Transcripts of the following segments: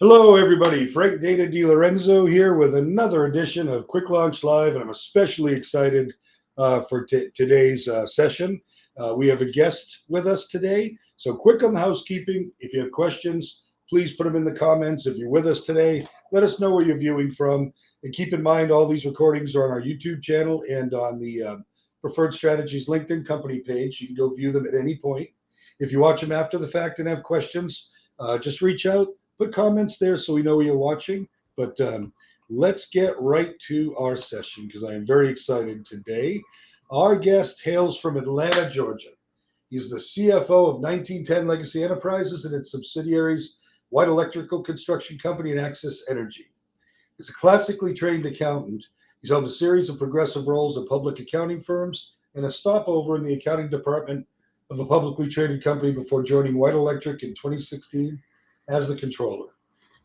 Hello, everybody. Frank Data Di Lorenzo here with another edition of QuickLaunch Live, and I'm especially excited for today's session. We have a guest with us today. So, quick on the housekeeping. If you have questions, please put them in the comments. If you're with us today, let us know where you're viewing from. And keep in mind, all these recordings are on our YouTube channel and on the Preferred Strategies LinkedIn company page. You can go view them at any point. If you watch them after the fact and have questions, just reach out. Put comments there so we know you're watching. But let's get right to our session because I am very excited today. Our guest hails from Atlanta, Georgia. He's the CFO of 1910 Legacy Enterprises and its subsidiaries, White Electrical Construction Company and Access Energy. He's a classically trained accountant. He's held a series of progressive roles at public accounting firms and a stopover in the accounting department of a publicly traded company before joining White Electric in 2016 as the controller.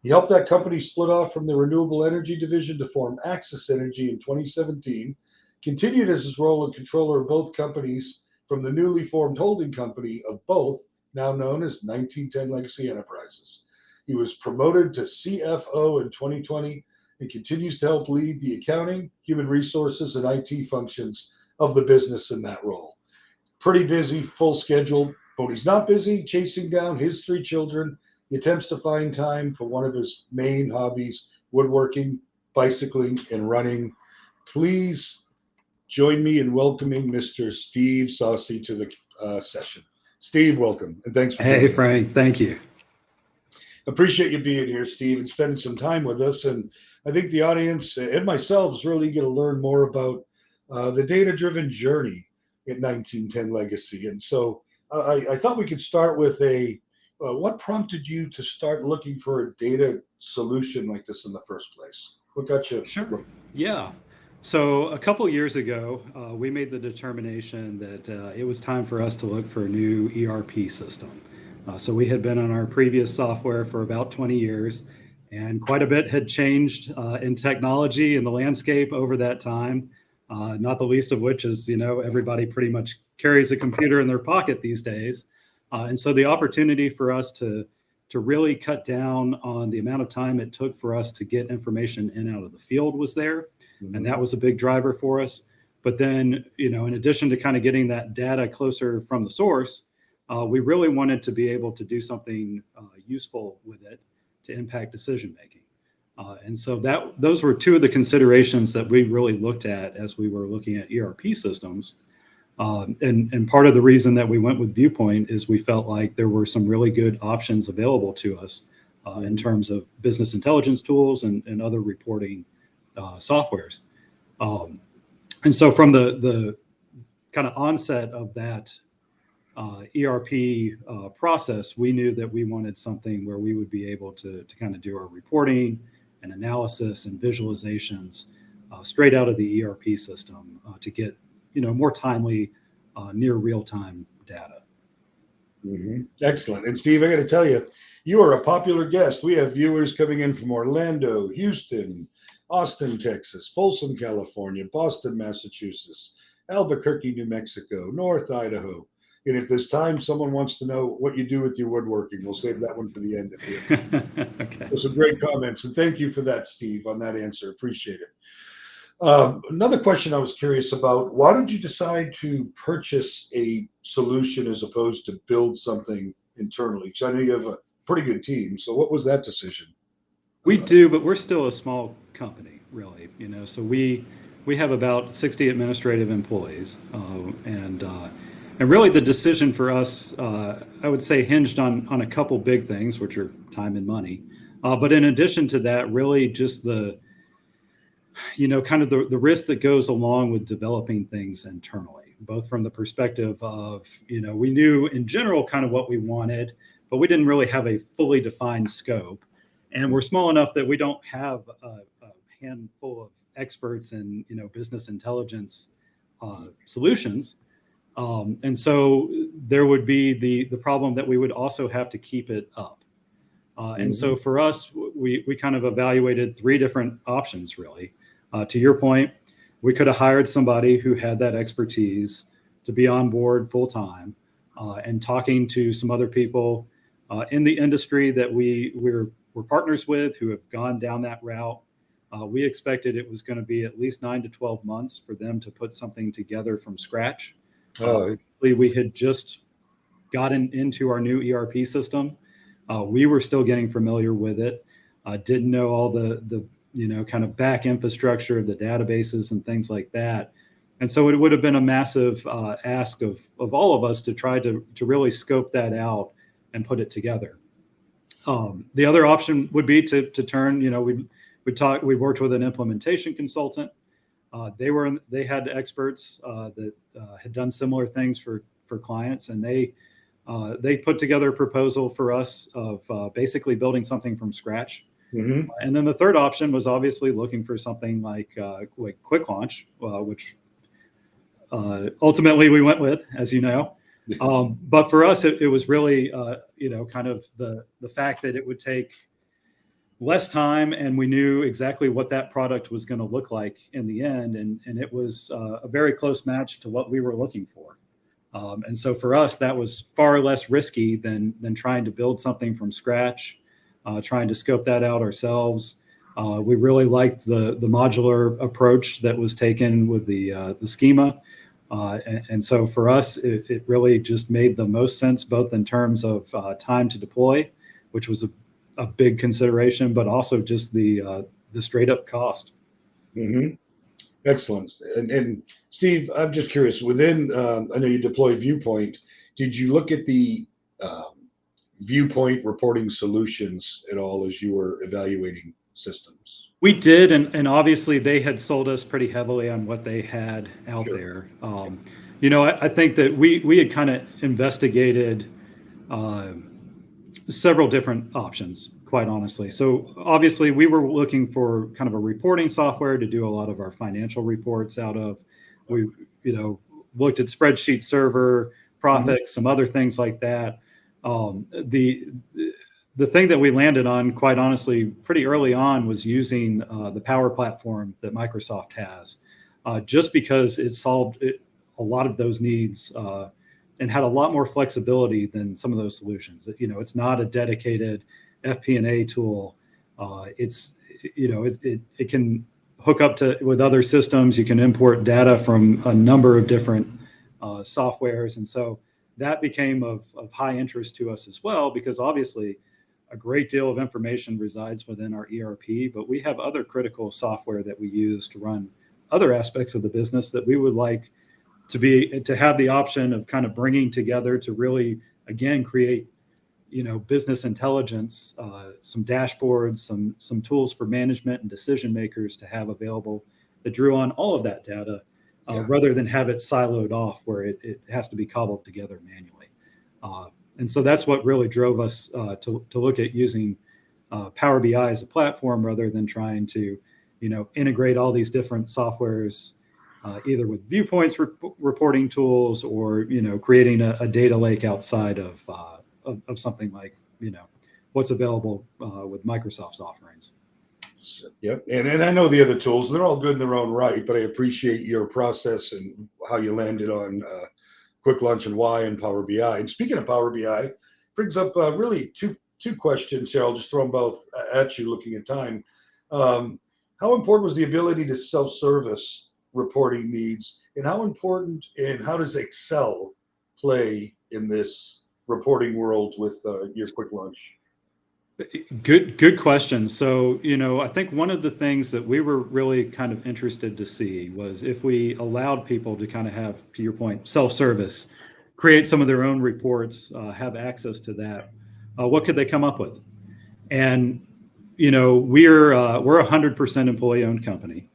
He helped that company split off from the renewable energy division to form Access Energy in 2017, continued as his role of controller of both companies from the newly formed holding company of both, now known as 1910 Legacy Enterprises. He was promoted to CFO in 2020 and continues to help lead the accounting, human resources, and IT functions of the business in that role. Pretty busy, full schedule, but he's not busy chasing down his three children. He attempts to find time for one of his main hobbies, woodworking, bicycling, and running. Please join me in welcoming Mr. Steve Saussy to the session. Steve, welcome, and thanks for Hey, joining. Frank, thank you. Appreciate you being here, Steve, and spending some time with us. And I think the audience and myself is really going to learn more about the data-driven journey at 1910 Legacy. And so I thought we could start with what prompted you to start looking for a data solution like this in the first place? What got you? Sure. Yeah. So a couple years ago, we made the determination that it was time for us to look for a new ERP system. So we had been on our previous software for about 20 years, and quite a bit had changed in technology and the landscape over that time. Not the least of which is, everybody pretty much carries a computer in their pocket these days. And so the opportunity for us to really cut down on the amount of time it took for us to get information in out of the field was there. Mm-hmm. And that was a big driver for us. But then, in addition to kind of getting that data closer from the source, we really wanted to be able to do something useful with it to impact decision making. And so those were two of the considerations that we really looked at as we were looking at ERP systems. And part of the reason that we went with Viewpoint is we felt like there were some really good options available to us in terms of business intelligence tools and other reporting softwares. And so from the kind of onset of that ERP process, we knew that we wanted something where we would be able to kind of do our reporting and analysis and visualizations straight out of the ERP system to get more timely, near real-time data. Mm-hmm. Excellent. And Steve, I got to tell you, you are a popular guest. We have viewers coming in from Orlando, Houston, Austin, Texas, Folsom, California, Boston, Massachusetts, Albuquerque, New Mexico, North Idaho. And if there's time, someone wants to know what you do with your woodworking, we'll save that one for the end. Okay. There's some great comments. And thank you for that, Steve, on that answer. Appreciate it. Another question I was curious about, why did you decide to purchase a solution as opposed to build something internally? Because I know you have a pretty good team. So what was that decision? We do, but we're still a small company, really. So we have about 60 administrative employees. And really the decision for us, I would say, hinged on a couple big things, which are time and money. But in addition to that, really just kind of the risk that goes along with developing things internally, both from the perspective of, we knew in general kind of what we wanted, but we didn't really have a fully defined scope. And we're small enough that we don't have a handful of experts in, business intelligence solutions. And so there would be the problem that we would also have to keep it up. And so for us, we kind of evaluated three different options, really. To your point, we could have hired somebody who had that expertise to be on board full time, and talking to some other people in the industry that we're we're partners with who have gone down that route. We expected it was going to be at least 9 to 12 months for them to put something together from scratch. We had just gotten into our new ERP system. We were still getting familiar with it. Didn't know all the kind of back infrastructure of the databases and things like that. And so it would have been a massive ask of all of us to try to really scope that out and put it together. The other option would be to turn, we worked with an implementation consultant. They had experts that had done similar things for clients, and they put together a proposal for us of basically building something from scratch. Mm-hmm. And then the third option was obviously looking for something like QuickLaunch, which ultimately we went with, as you know. But for us, it was really, kind of the fact that it would take less time, and we knew exactly what that product was going to look like in the end. And it was a very close match to what we were looking for. And so for us, that was far less risky than trying to build something from scratch, trying to scope that out ourselves. We really liked the modular approach that was taken with the schema. And so for us, it really just made the most sense, both in terms of time to deploy, which was a big consideration, but also just the straight up cost. Mm-hmm. Excellent. And Steve, I'm just curious, within, I know you deploy Viewpoint, did you look at the Viewpoint reporting solutions at all as you were evaluating systems? We did, and obviously they had sold us pretty heavily on what they had out there. I think that we had kind of investigated several different options, quite honestly. So obviously we were looking for kind of a reporting software to do a lot of our financial reports out of. We, looked at Spreadsheet Server, Profix, some other things like that. The thing that we landed on, quite honestly, pretty early on was using the Power Platform that Microsoft has, just because it solved a lot of those needs and had a lot more flexibility than some of those solutions. It's not a dedicated FP&A tool. It can hook up with other systems. You can import data from a number of different softwares, and so that became of high interest to us as well, because obviously a great deal of information resides within our ERP, but we have other critical software that we use to run other aspects of the business that we would like to have the option of kind of bringing together to really, again, create, business intelligence, some dashboards, some tools for management and decision makers to have available that drew on all of that data, rather than have it siloed off where it has to be cobbled together manually. And so that's what really drove us to look at using Power BI as a platform rather than trying to, integrate all these different softwares, either with Viewpoint's reporting tools or, creating a data lake outside of something like, what's available with Microsoft's offerings. Yep. And I know the other tools, they're all good in their own right, but I appreciate your process and how you landed on QuickLaunch and why and Power BI. And speaking of Power BI, brings up really two questions here. I'll just throw them both at you looking at time. How important was the ability to self-service reporting needs, and how important and how does Excel play in this reporting world with your QuickLaunch? Good question. So, I think one of the things that we were really kind of interested to see was if we allowed people to kind of have, to your point, self-service, create some of their own reports, have access to that, what could they come up with? And, we're a 100% employee-owned company.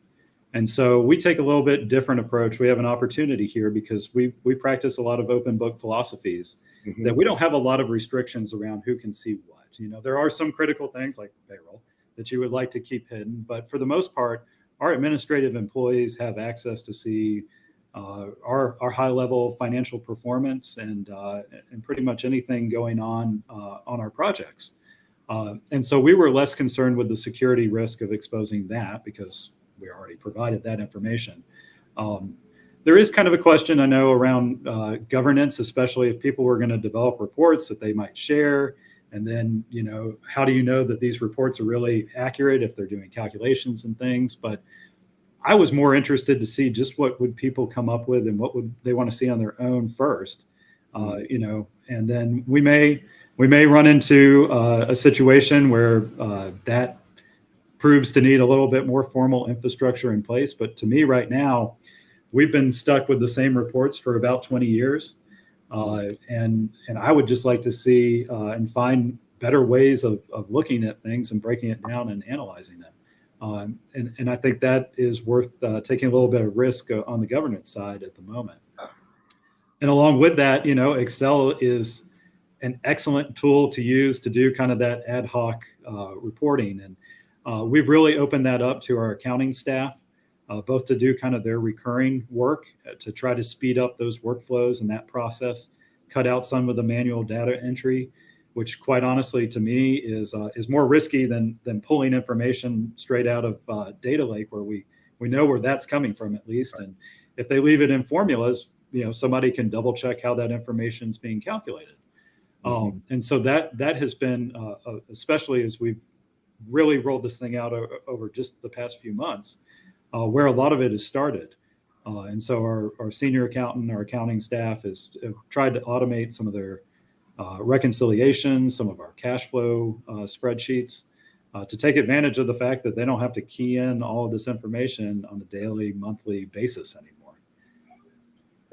And so we take a little bit different approach. We have an opportunity here because we practice a lot of open book philosophies, that we don't have a lot of restrictions around who can see what. There are some critical things like payroll that you would like to keep hidden, but for the most part, our administrative employees have access to see our high level financial performance and pretty much anything going on our projects. And so we were less concerned with the security risk of exposing that because we already provided that information. There is kind of a question, I know, around governance, especially if people were going to develop reports that they might share. And then, how do you know that these reports are really accurate if they're doing calculations and things? But I was more interested to see just what would people come up with and what would they want to see on their own first, and then we may run into a situation where that proves to need a little bit more formal infrastructure in place. But to me right now, we've been stuck with the same reports for about 20 years. And I would just like to see and find better ways of looking at things and breaking it down and analyzing it. And I think that is worth taking a little bit of risk on the governance side at the moment. And along with that, Excel is an excellent tool to use to do kind of that ad hoc reporting. And we've really opened that up to our accounting staff, both to do kind of their recurring work to try to speed up those workflows and that process, cut out some of the manual data entry, which quite honestly to me is more risky than pulling information straight out of data lake, where we know where that's coming from at least. And if they leave it in formulas, somebody can double check how that information is being calculated. And so that has been, especially as we've really rolled this thing out over just the past few months, where a lot of it has started. And so our senior accountant, our accounting staff have tried to automate some of their reconciliations, some of our cash flow spreadsheets, to take advantage of the fact that they don't have to key in all of this information on a daily, monthly basis anymore.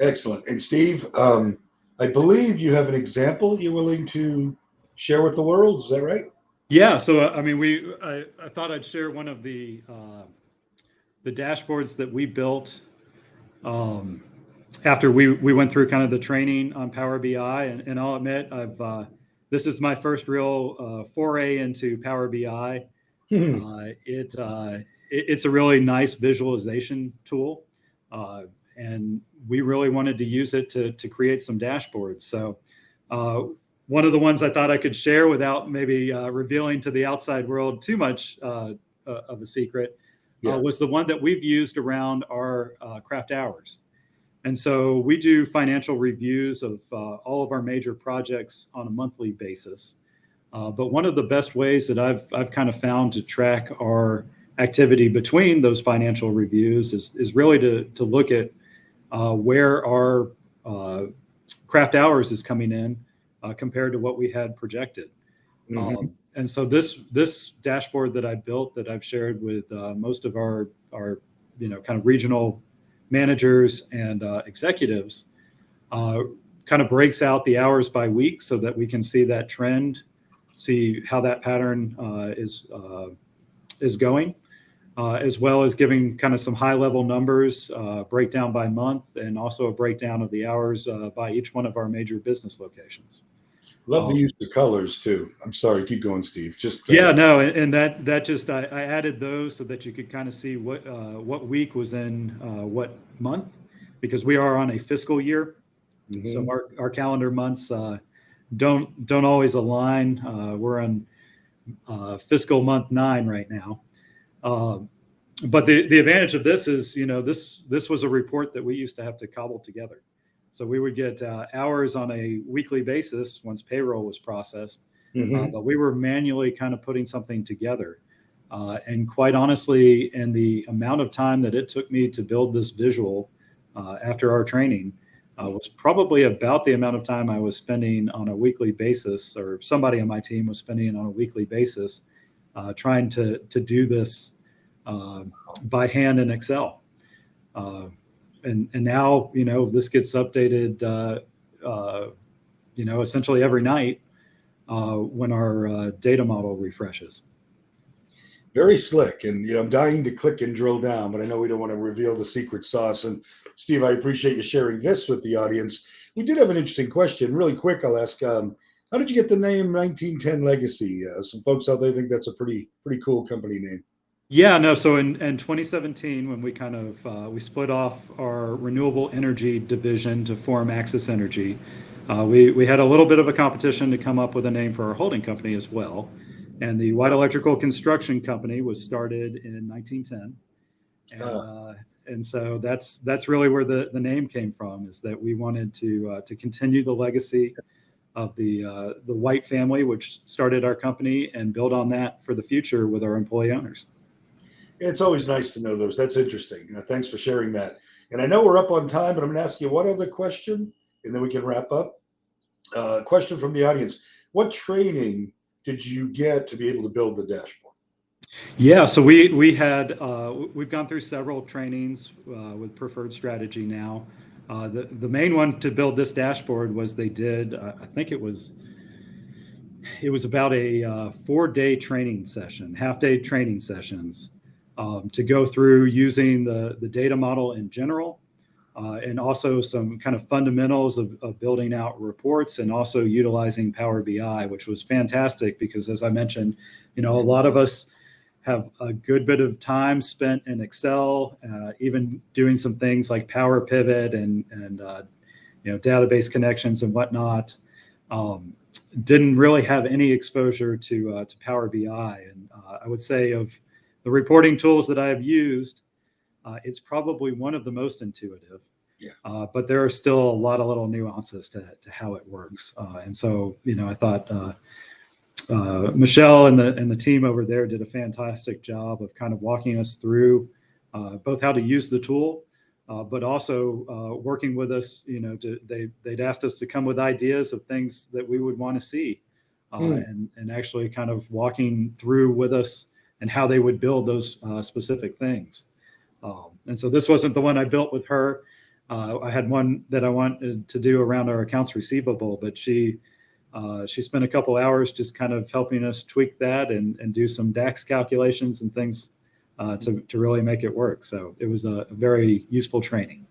Excellent. And Steve, I believe you have an example you're willing to share with the world. Is that right? Yeah. So, I thought I'd share one of the dashboards that we built after we went through kind of the training on Power BI. And I'll admit, this is my first real foray into Power BI. It's a really nice visualization tool. And we really wanted to use it to create some dashboards. So one of the ones I thought I could share without maybe revealing to the outside world too much of a secret was the one that we've used around our craft hours. And so we do financial reviews of all of our major projects on a monthly basis. But one of the best ways that I've kind of found to track our activity between those financial reviews is really to look at where our craft hours is coming in compared to what we had projected. And so this dashboard that I built, that I've shared with most of our kind of regional managers and executives, kind of breaks out the hours by week so that we can see that trend, see how that pattern is going. As well as giving kind of some high level numbers, breakdown by month, and also a breakdown of the hours by each one of our major business locations. Love the use of colors too. I'm sorry, keep going, Steve. And that just I added those so that you could kind of see what week was in what month, because we are on a fiscal year. So our calendar months don't always align. We're on fiscal month 9 right now. But the advantage of this is, this was a report that we used to have to cobble together. So we would get hours on a weekly basis once payroll was processed, but we were manually kind of putting something together. And quite honestly, in the amount of time that it took me to build this visual after our training was probably about the amount of time I was spending on a weekly basis, or somebody on my team was spending on a weekly basis, trying to do this by hand in Excel. And now, this gets updated, essentially every night when our data model refreshes. Very slick. And, I'm dying to click and drill down, but I know we don't want to reveal the secret sauce. And Steve, I appreciate you sharing this with the audience. We did have an interesting question. Really quick, I'll ask, how did you get the name 1910 Legacy? Some folks out there think that's a pretty cool company name. Yeah, no. So in 2017, when we kind of we split off our renewable energy division to form Axis Energy, we had a little bit of a competition to come up with a name for our holding company as well. And the White Electrical Construction Company was started in 1910, and so that's really where the name came from. Is that we wanted to continue the legacy of the White family, which started our company, and build on that for the future with our employee owners. It's always nice to know those. That's interesting. Thanks for sharing that. And I know we're up on time, but I'm going to ask you one other question, and then we can wrap up. Question from the audience: what training did you get to be able to build the dashboard? Yeah, so we've gone through several trainings with Preferred Strategy now. The main one to build this dashboard was they did, I think it was about a 4-day training session, half-day training sessions to go through using the data model in general, and also some kind of fundamentals of building out reports, and also utilizing Power BI, which was fantastic because, as I mentioned, a lot of us have a good bit of time spent in Excel, even doing some things like Power Pivot and database connections and whatnot. Didn't really have any exposure to Power BI, and I would say of the reporting tools that I have used, it's probably one of the most intuitive. Yeah. But there are still a lot of little nuances to how it works, and so I thought Michelle and the team over there did a fantastic job of kind of walking us through both how to use the tool, but also working with us. They'd asked us to come with ideas of things that we would want to see, and actually kind of walking through with us and how they would build those specific things. And so this wasn't the one I built with her. I had one that I wanted to do around our accounts receivable, but she spent a couple hours just kind of helping us tweak that and do some DAX calculations and things to really make it work. So it was a very useful training.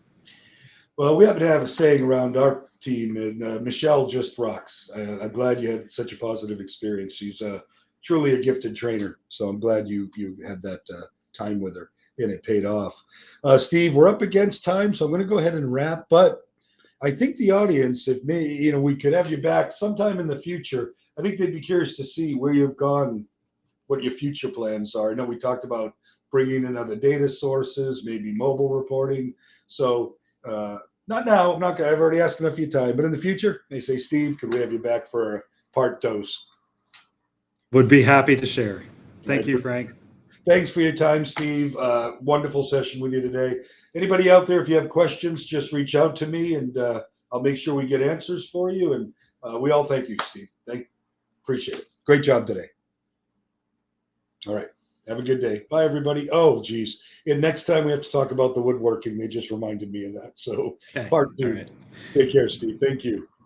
Well, we happen to have a saying around our team, and Michelle just rocks. I'm glad you had such a positive experience. She's truly a gifted trainer. So I'm glad you had that time with her, and it paid off. Steve, we're up against time, so I'm going to go ahead and wrap. But I think the audience, if we could have you back sometime in the future. I think they'd be curious to see where you've gone, what your future plans are. I know we talked about bringing in other data sources, maybe mobile reporting. So not now. I've already asked enough of your time, but in the future, they say, Steve, could we have you back for a part dose? Would be happy to share. Thank you, Frank. Thanks for your time, Steve. Wonderful session with you today. Anybody out there, if you have questions, just reach out to me, and I'll make sure we get answers for you. And we all thank you, Steve. Appreciate it. Great job today. All right. Have a good day. Bye, everybody. Oh, geez. And next time we have to talk about the woodworking. They just reminded me of that. So, part 2. Right. Take care, Steve. Thank you.